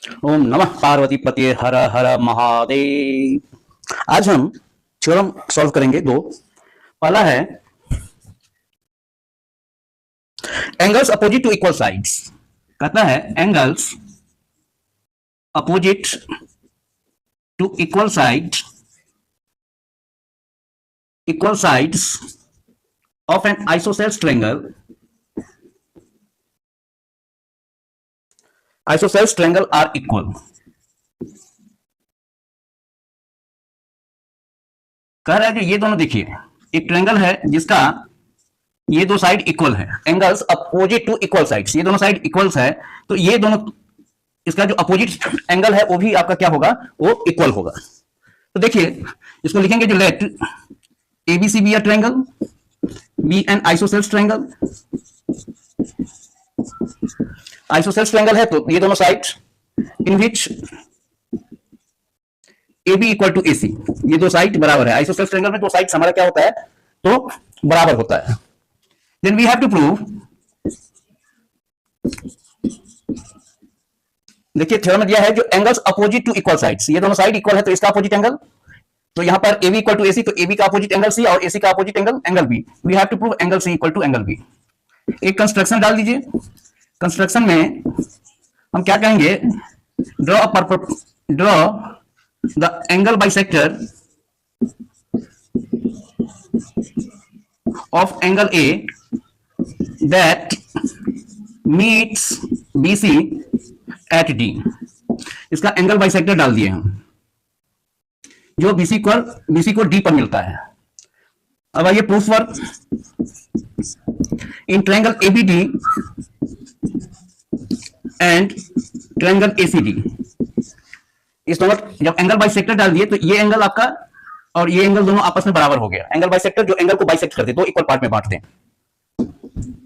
ओम नमः पार्वती पते हर हर महादेव। आज हम थ्योरम सॉल्व करेंगे दो। पहला है angles opposite to equal sides. कहता है angles opposite to equal sides of an isosceles triangle are equal. कह रहा है कि ये दोनों देखिए, एक ट्रायंगल है जिसका ये दो साइड इक्वल है। Angles opposite to equal sides, ये दोनों साइड इक्वल्स है, तो ये दोनों, इसका जो अपोजिट एंगल है वो भी आपका क्या होगा, वो इक्वल होगा। तो देखिए इसको लिखेंगे जो let ABC be a triangle, be an isosceles triangle. Isosceles triangle है तो ये दोनों side in which A B equal to A C, ये दो साइड बराबर है। आइसोसेल्स ट्रायंगल में दो साइड हमारा क्या होता है, तो बराबर होता है। Then we have to prove, देखिए थ्योरम में दिया है जो angles opposite to equal sides, ये दोनों साइड इक्वल है तो इसका अपोजिट एंगल, तो यहां पर AB इक्वल टू AC, तो AB का अपोजिट एंगल C और AC का opposite angle B। We have to prove angle C equal to angle B। एक कंस्ट्रक्शन डाल दीजिए। कंस्ट्रक्शन में हम क्या कहेंगे, draw the angle bisector of angle A that meets BC at D। इसका एंगल बाइसेक्टर डाल दिए हम, जो BC को D पर मिलता है। अब आइए proof work. In triangle ABD and triangle ACD, इस दोनों जब एंगल बाइसेक्टर डाल दिए तो ये एंगल आपका और ये एंगल दोनों आपस में बराबर हो गया। एंगल बाइसेक्टर जो एंगल को बाइसेक्ट करते, दो इक्वल पार्ट में बांटते हैं,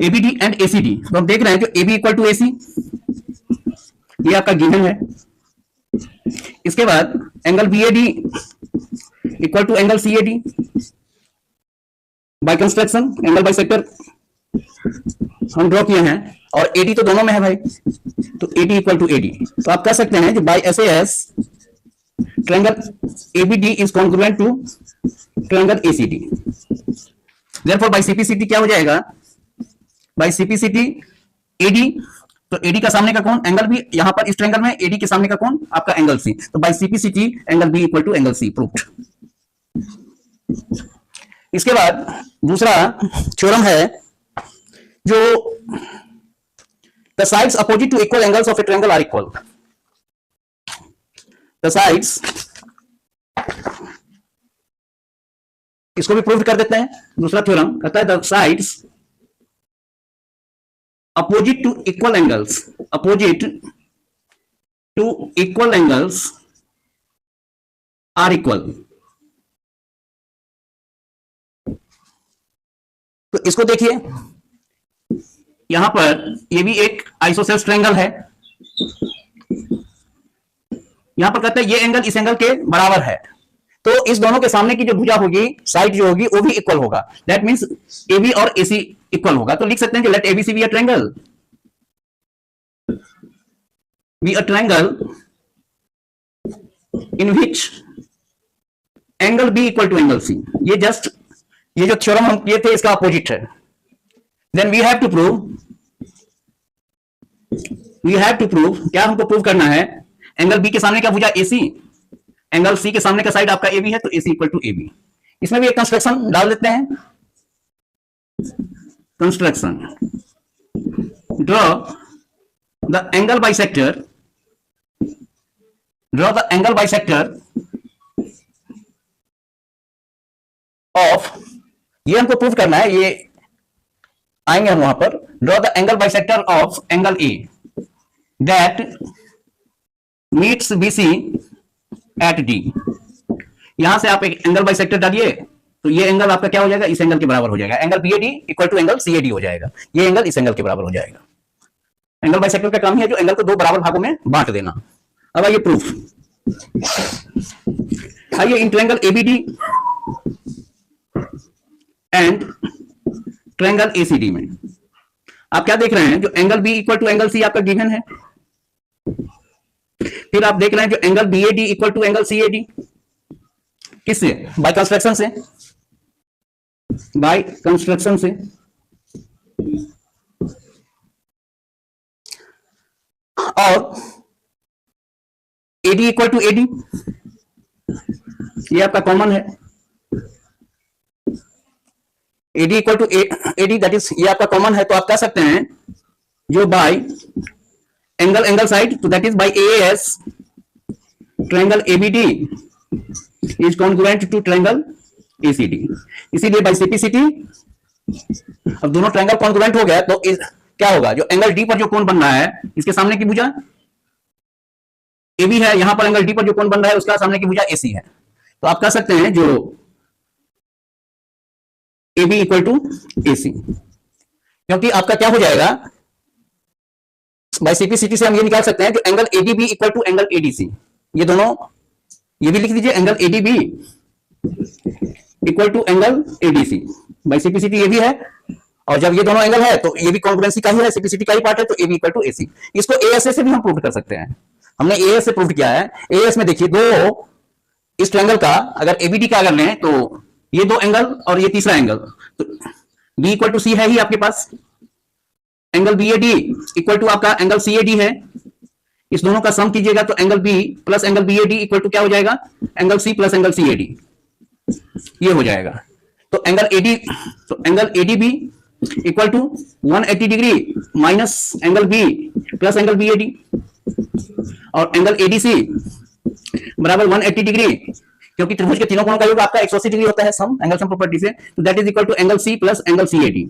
ABD एंड ACD। तो हम देख रहे हैं जो AB इक्वल टू AC, ये आपका गिवन है। इसके बाद angle BAD equal to angle CAD by construction, angle bisector हम ड्रॉ किए हैं और AD तो दोनों में है भाई, तो AD इक्वल टू AD। तो आप कह सकते हैं कि by SAS triangle ABD is congruent to triangle ACD। Therefore by CPCT क्या हो जाएगा, बाय CPCT AD, तो AD का सामने का कोण एंगल B, यहां पर इस ट्रायंगल में AD के सामने का कोण आपका एंगल C, तो by CPCT angle B equal to angle C proved. इसके बाद दूसरा थ्योरम है जो the sides opposite to equal angles of a triangle are equal. The sides, इसको भी प्रूव कर देते हैं। दूसरा थ्योरम कहता है the sides opposite to equal angles are equal. तो इसको देखिए, यहां पर ये भी एक आइसोसेल्स ट्रायंगल है। यहां पर कहता है ये एंगल इस एंगल के बराबर है, तो इस दोनों के सामने की जो भुजा होगी, साइड जो होगी, वो भी इक्वल होगा। दैट मींस AB और AC इक्वल होगा। तो लिख सकते हैं कि let ABC be a triangle, in which angle B equal to angle C। ये जस्ट ये जो थ्योरम हम किए थे इसका अपोजिट है। Then we have to prove, क्या हमको प्रूव करना है, एंगल B के सामने का भुजा AC, एंगल C के सामने का साइड आपका AB है, तो AC इक्वल टू AB। इसमें भी एक कंस्ट्रक्शन डाल देते हैं। Construction, draw the angle bisector of, ये हमको प्रूव करना है, ये आएंगे हम वहां पर। Draw the angle bisector of angle A that meets BC at D। यहां से आप एक एंगल बाइसेक्टर डालिए तो ये एंगल आपका क्या हो जाएगा, इस एंगल के बराबर हो जाएगा। Angle BAD equal to angle CAD हो जाएगा, ये एंगल इस एंगल के बराबर हो जाएगा। एंगल बाइसेक्टर का काम ही है जो एंगल को दो बराबर भागों में बांट देना। अब आइए प्रूफ। आइए in triangle ABD and triangle ACD में आप क्या देख रहे हैं, जो angle B equal to angle C आपका गिवन है, फिर आप देख रहे हैं जो angle B A D equal to angle C A D, किससे? बाय कंस्ट्रक्शन से, बाय कंस्ट्रक्शन से। और एडी इक्वल टू एडी, ये आपका कॉमन है, AD equal to AD, that is ये आपका कॉमन है। तो आप कह सकते हैं जो बाय एंगल साइड, तो that is by AS triangle ABD is congruent to triangle ACD. इसीलिए बाय सीपीसीटी अब दोनों ट्रायंगल कॉन्ग्रुएंट हो गया तो क्या होगा, जो एंगल डी पर जो कोण बन रहा है इसके सामने की भुजा एबी है, यहां पर एंगल डी पर जो कोण बन रहा है उसका सामने की भुजा एसी है। तो आप कह सकते हैं जो एबी इक्वल टू एसी, क्योंकि आपका क्या हो जाएगा, बाय सीपीसीटी से हम ये निकाल सकते हैं जो angle ADB equal to angle ADC, ये दोनों, ये भी लिख दीजिए angle ADB equal to angle ADC, by CPCT ये भी है। और जब ये दोनों एंगल है तो ये भी कॉन्ग्रुएंसी का ही है, सीपीसीटी का ही पार्ट है, तो एबी इक्वल टू एसी। इसको एएस से भी हम प्रूव कर सकते हैं, हमने एएस से प्रूव किया है। एएस में देखिए दो इस ट्रायंगल का अगर एबीडी का अगर लें तो ये दो एंगल और ये तीसरा एंगल, तो बी इक्वल टू सी है ही आपके पास, angle B A D equal to आपका एंगल सी ए डी है, इस दोनों का सम कीजिएगा तो angle B plus angle B A D equal to क्या हो जाएगा, angle C plus angle C A D, ये हो जाएगा। तो एंगल एडी, तो angle ADB equal to 180 degree minus angle B plus angle B A D, और angle ADC बराबर 180 डिग्री, क्योंकि त्रिभुज के तीनों कोणों का योग आपका 180 डिग्री होता है सम, एंगल सम प्रॉपर्टी से, तो that is equal to angle C plus angle C A D.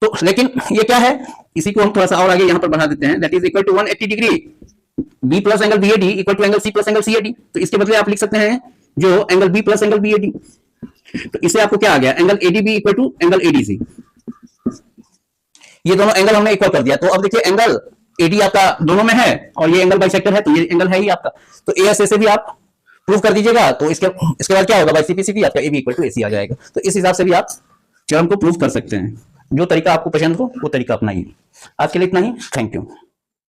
तो लेकिन ये क्या है, इसी को हम थोड़ा सा और आगे यहां पर बढ़ा देते हैं, that is equal to 180 degree B plus angle B A D equal to angle C plus angle C A D. तो इसके बदले आप लिख सकते हैं जो angle B plus angle B A D, तो इससे आपको क्या आ गया, angle ADB equal to angle ADC, ये दोनों एंगल हमने इक्वल कर दिया। तो अब देखिए एंगल एडी आपका दोनों में है और ये एंगल बाइसेक्टर है, तो ये एंगल है ही आपका, तो एएसए से भी आप प्रूव कर दीजिएगा। तो इसके बाद क्या होगा, बाय सीपीसीटी आपका एबी इक्वल टू एसी आ जाएगा। तो इस हिसाब से भी आप थ्योरम को प्रूव कर सकते हैं, जो तरीका आपको पसंद हो वो तरीका अपनाइए। आज के लिए इतना ही, थैंक यू।